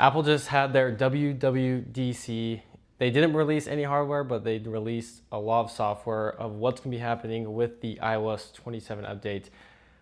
Apple just had their WWDC. They didn't release any hardware, but they released a lot of software of what's going to be happening with the iOS 27 update.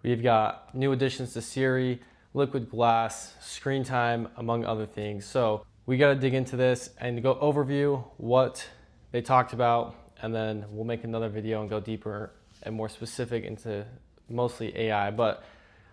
We've got new additions to Siri, liquid glass, screen time, among other things. So we got to dig into this and go overview what they talked about, and then we'll make another video and go deeper and more specific into mostly AI. But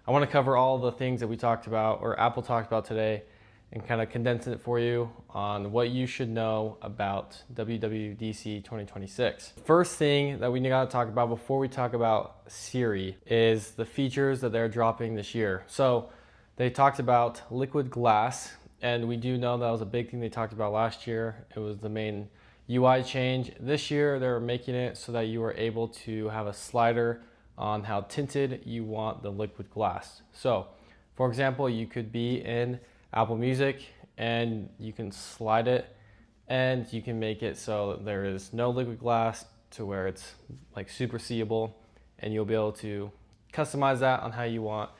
I want to cover all the things that we talked about, or Apple talked about today, and kind of condense it for you on what you should know about WWDC 2026. First thing that we got to talk about before we talk about Siri is the features that they're dropping this year. So they talked about liquid glass, and we do know that was a big thing they talked about last year. It was the main UI change. This year they're making it so that you are able to have a slider on how tinted you want the liquid glass. So for example, you could be in Apple Music and you can slide it and you can make it so there is no liquid glass to where it's like super seeable, and you'll be able to customize that on how you want.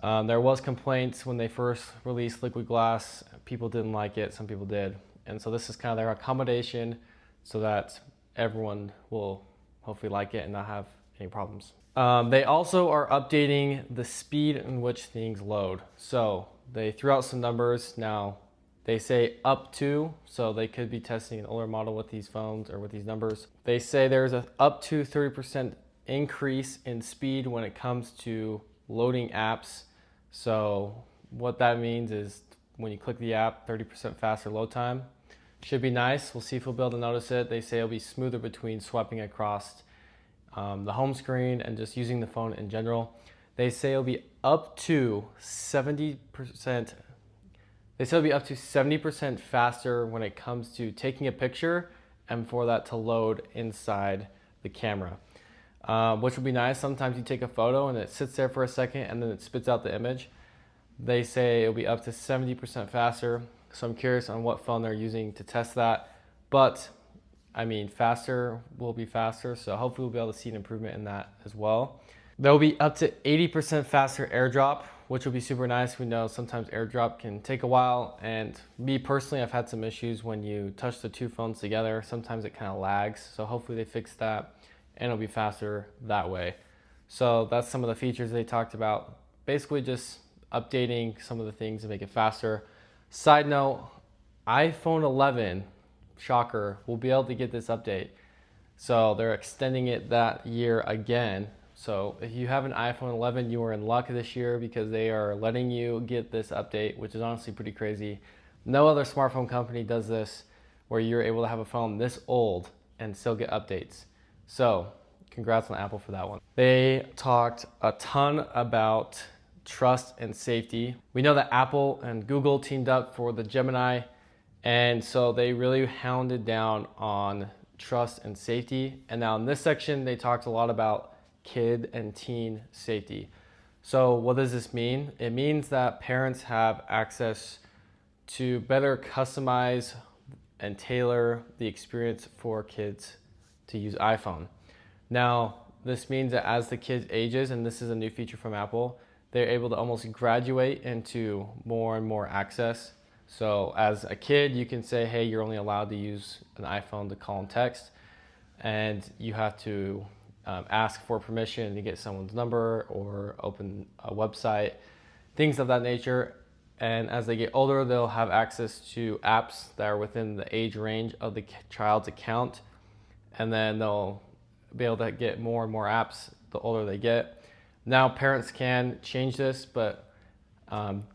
There was complaints when they first released liquid glass. People didn't like it, some people did. And so this is kind of their accommodation so that everyone will hopefully like it and not have any problems. They also are updating the speed in which things load. So they threw out some numbers. Now they say up to, so they could be testing an older model with these phones or with these numbers. They say there's a up to 30% increase in speed when it comes to loading apps. So what that means is when you click the app, 30% faster load time. Should be nice. We'll see if we'll be able to notice it. They say it'll be smoother between swiping across the home screen and just using the phone in general. They say it'll be up to 70%. They say it'll be up to 70% faster when it comes to taking a picture and for that to load inside the camera, which will be nice. Sometimes you take a photo and it sits there for a second and then it spits out the image. They say it'll be up to 70% faster. So I'm curious on what phone they're using to test that. But I mean, faster will be faster. So hopefully we'll be able to see an improvement in that as well. There'll be up to 80% faster AirDrop, which will be super nice. We know sometimes AirDrop can take a while. And me personally, I've had some issues when you touch the two phones together. Sometimes it kind of lags. So hopefully they fix that and it'll be faster that way. So that's some of the features they talked about. Basically just updating some of the things to make it faster. Side note, iPhone 11, shocker, will be able to get this update. So they're extending it that year again. So if you have an iPhone 11, you are in luck this year because they are letting you get this update, which is honestly pretty crazy. No other smartphone company does this, where you're able to have a phone this old and still get updates. So congrats on Apple for that one. They talked a ton about trust and safety. We know that Apple and Google teamed up for the Gemini, and so they really hounded down on trust and safety. And now in this section, they talked a lot about kid and teen safety. So what does this mean? It means that parents have access to better customize and tailor the experience for kids to use iPhone. Now, this means that as the kid ages, and this is a new feature from Apple, they're able to almost graduate into more and more access. So as a kid, you can say, hey, you're only allowed to use an iPhone to call and text, and you have to ask for permission to get someone's number or open a website, things of that nature. And as they get older, they'll have access to apps that are within the age range of the child's account, and then they'll be able to get more and more apps the older they get. Now parents can change this, but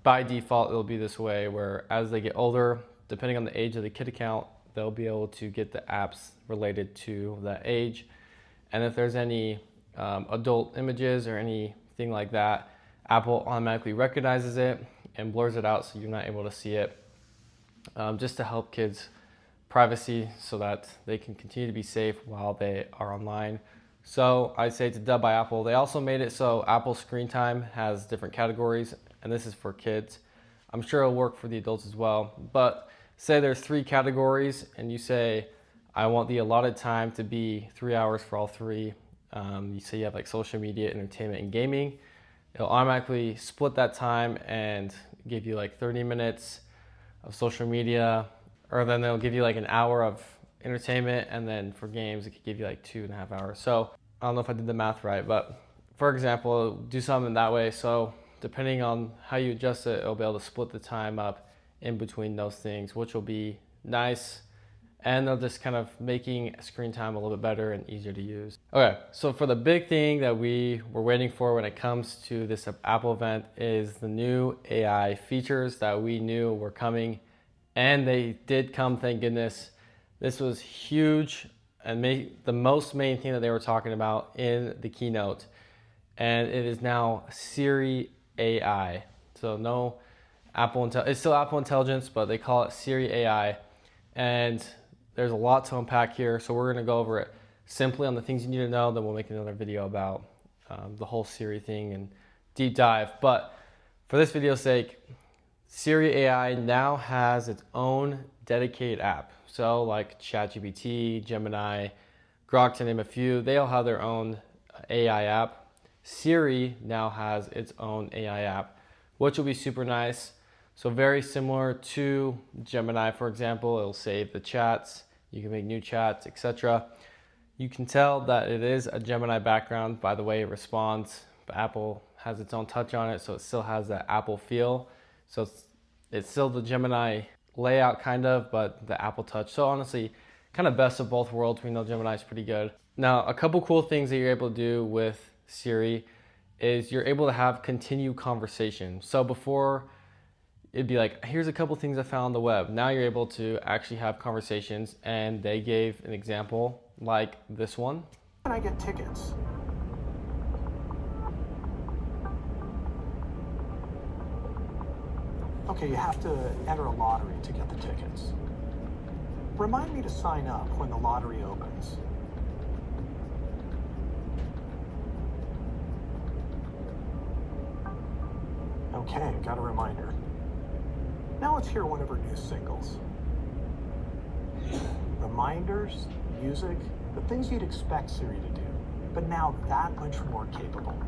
by default it'll be this way, where as they get older, depending on the age of the kid account, they'll be able to get the apps related to that age. And if there's any adult images or anything like that, Apple automatically recognizes it and blurs it out so you're not able to see it, just to help kids' privacy so that they can continue to be safe while they are online. So I'd say it's a dub by Apple. They also made it so Apple Screen Time has different categories, and this is for kids. I'm sure it'll work for the adults as well. But say there's 3 categories, and you say, I want the allotted time to be 3 hours for all 3. You say you have like social media, entertainment, and gaming. It'll automatically split that time and give you like 30 minutes of social media, or then they'll give you like an hour of entertainment, and then for games it could give you like 2.5 hours. So I don't know if I did the math right, but for example, do something that way. So depending on how you adjust it, it'll be able to split the time up in between those things, which will be nice. And they'll just kind of making screen time a little bit better and easier to use. Okay, so for the big thing that we were waiting for when it comes to this Apple event is the new AI features that we knew were coming, and they did come, thank goodness. This was huge and the most main thing that they were talking about in the keynote, and it is now Siri AI. So no it's still Apple Intelligence, but they call it Siri AI, and there's a lot to unpack here, so we're going to go over it simply on the things you need to know. Then we'll make another video about the whole Siri thing and deep dive. But for this video's sake, Siri AI now has its own dedicated app. So like ChatGPT, Gemini, Grok, to name a few, they all have their own AI app. Siri now has its own AI app, which will be super nice. So very similar to Gemini, for example, it'll save the chats. You can make new chats, etc. You can tell that it is a Gemini background by the way it responds, but Apple has its own touch on it, so it still has that Apple feel. So it's still the Gemini layout kind of, but the Apple touch. So honestly, kind of best of both worlds. We know Gemini is pretty good. Now, a couple cool things that you're able to do with Siri is you're able to have continued conversation. So before, it'd be like, here's a couple things I found on the web. Now you're able to actually have conversations, and they gave an example like this one. Can I get tickets? Okay, you have to enter a lottery to get the tickets. Remind me to sign up when the lottery opens. Okay, got a reminder. Now let's hear one of her new singles. Reminders, music, the things you'd expect Siri to do, but now that much more capable.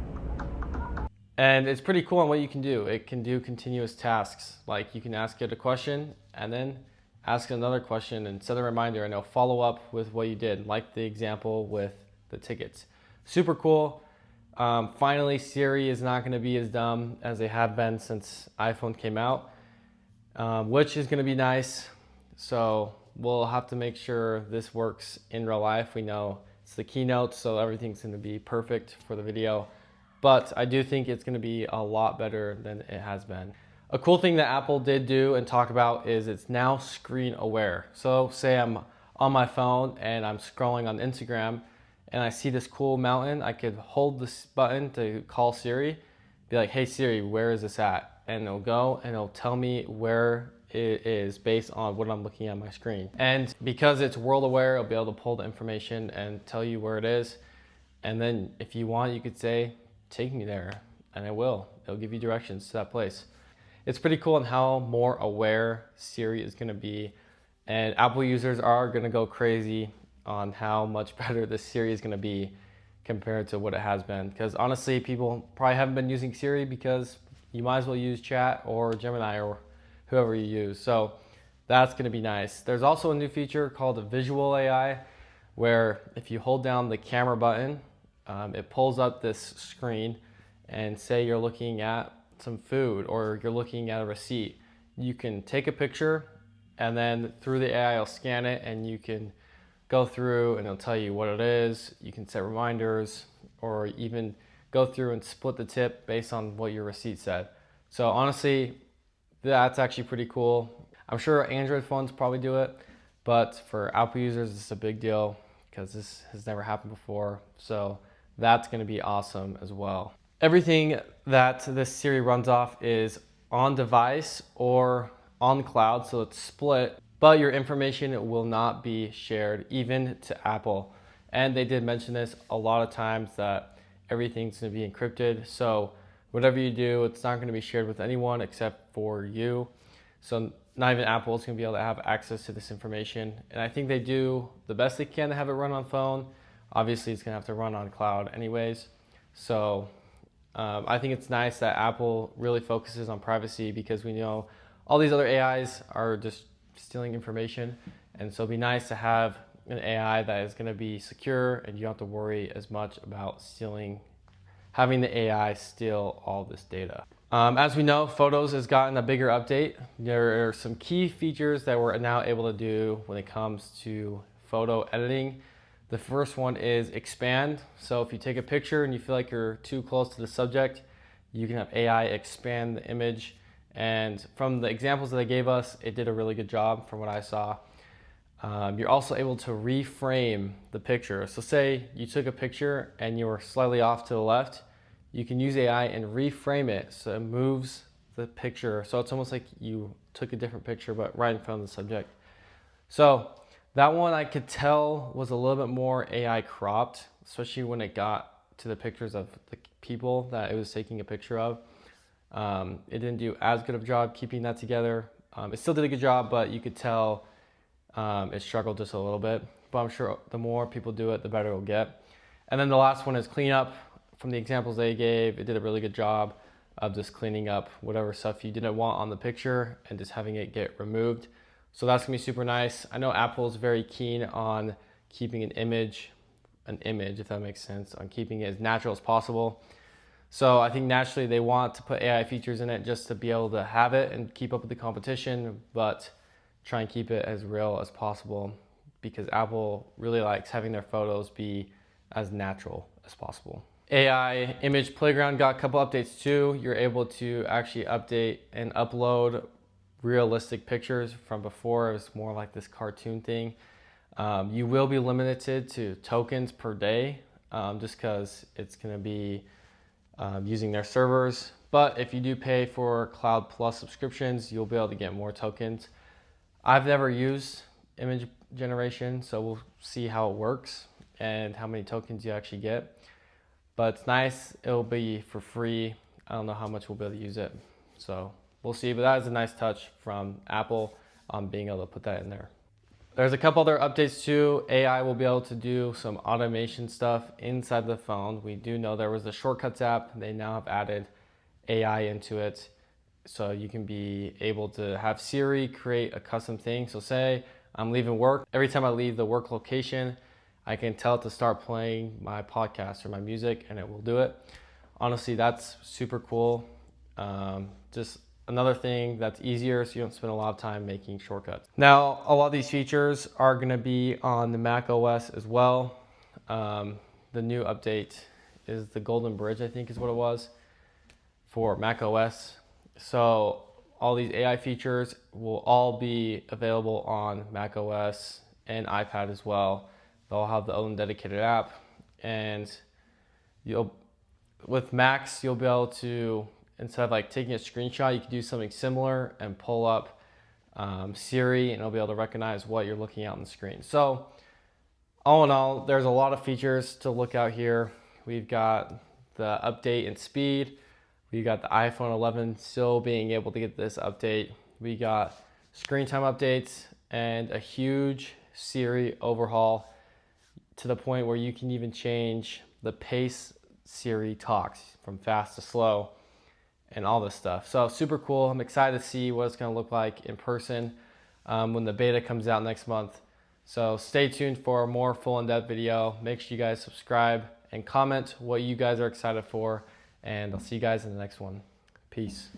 And it's pretty cool on what you can do. It can do continuous tasks. Like you can ask it a question and then ask another question and set a reminder, and it'll follow up with what you did, like the example with the tickets. Super cool. Finally, Siri is not going to be as dumb as they have been since iPhone came out. Which is going to be nice. So we'll have to make sure this works in real life. We know it's the keynote, so everything's going to be perfect for the video. But I do think it's going to be a lot better than it has been. A cool thing that Apple did do and talk about is it's now screen aware. So say I'm on my phone and I'm scrolling on Instagram and I see this cool mountain, I could hold this button to call Siri, be like, hey Siri, where is this at? And it'll go and it'll tell me where it is based on what I'm looking at my screen. And because it's world aware, it'll be able to pull the information and tell you where it is. And then if you want, you could say, take me there, and it will. It'll give you directions to that place. It's pretty cool on how more aware Siri is gonna be. And Apple users are gonna go crazy on how much better this Siri is gonna be compared to what it has been. Because honestly, people probably haven't been using Siri because you might as well use Chat or Gemini or whoever you use. So that's gonna be nice. There's also a new feature called the Visual AI, where if you hold down the camera button, it pulls up this screen, and say you're looking at some food or you're looking at a receipt. You can take a picture and then through the AI will scan it, and you can go through and it'll tell you what it is. You can set reminders or even go through and split the tip based on what your receipt said. So honestly, that's actually pretty cool. I'm sure Android phones probably do it, but for Apple users, it's a big deal because this has never happened before. So that's going to be awesome as well. Everything that this Siri runs off is on device or on the cloud, so it's split, but your information will not be shared even to Apple. And they did mention this a lot of times that everything's going to be encrypted. So whatever you do, it's not going to be shared with anyone except for you. So not even Apple is going to be able to have access to this information. And I think they do the best they can to have it run on phone. Obviously, it's going to have to run on cloud anyways. So I think it's nice that Apple really focuses on privacy, because we know all these other AIs are just stealing information. And so it'd be nice to have an AI that is going to be secure and you don't have to worry as much about having the AI steal all this data. As we know, Photos has gotten a bigger update. There are some key features that we're now able to do when it comes to photo editing. The first one is expand. So if you take a picture and you feel like you're too close to the subject, you can have AI expand the image. And from the examples that they gave us, it did a really good job from what I saw. You're also able to reframe the picture. So say you took a picture and you were slightly off to the left, you can use AI and reframe it so it moves the picture. So it's almost like you took a different picture but right in front of the subject. So that one I could tell was a little bit more AI cropped, especially when it got to the pictures of the people that it was taking a picture of. It didn't do as good of a job keeping that together. It still did a good job, but you could tell it struggled just a little bit. But I'm sure the more people do it, the better it'll get. And then the last one is cleanup. From the examples they gave, it did a really good job of just cleaning up whatever stuff you didn't want on the picture and just having it get removed. So that's gonna be super nice. I know Apple's very keen on keeping an image, if that makes sense, on keeping it as natural as possible. So I think naturally they want to put AI features in it just to be able to have it and keep up with the competition, but try and keep it as real as possible because Apple really likes having their photos be as natural as possible. AI Image Playground got a couple updates too. You're able to actually update and upload realistic pictures. From before, it was more like this cartoon thing. You will be limited to tokens per day just because it's going to be using their servers. But if you do pay for Cloud Plus subscriptions, you'll be able to get more tokens. I've never used image generation, so we'll see how it works and how many tokens you actually get. But it's nice, it'll be for free. I don't know how much we'll be able to use it. So we'll see, but that is a nice touch from Apple on being able to put that in there. There's a couple other updates too. AI will be able to do some automation stuff inside the phone. We do know there was the Shortcuts app. They now have added AI into it. So you can be able to have Siri create a custom thing. So say I'm leaving work. Every time I leave the work location, I can tell it to start playing my podcast or my music and it will do it. Honestly, that's super cool. Just another thing that's easier so you don't spend a lot of time making shortcuts. Now, a lot of these features are gonna be on the macOS as well. The new update is the Golden Bridge, I think is what it was, for macOS. So all these AI features will all be available on macOS and iPad as well. They'll have their own dedicated app, and with Macs, you'll be able to, instead of like taking a screenshot, you can do something similar and pull up Siri, and it'll be able to recognize what you're looking at on the screen. So all in all, there's a lot of features to look out here. We've got the update and speed. We got the iPhone 11 still being able to get this update. We got screen time updates and a huge Siri overhaul to the point where you can even change the pace Siri talks from fast to slow and all this stuff. So super cool. I'm excited to see what it's going to look like in person when the beta comes out next month. So stay tuned for a more full in-depth video. Make sure you guys subscribe and comment what you guys are excited for. And I'll see you guys in the next one. Peace.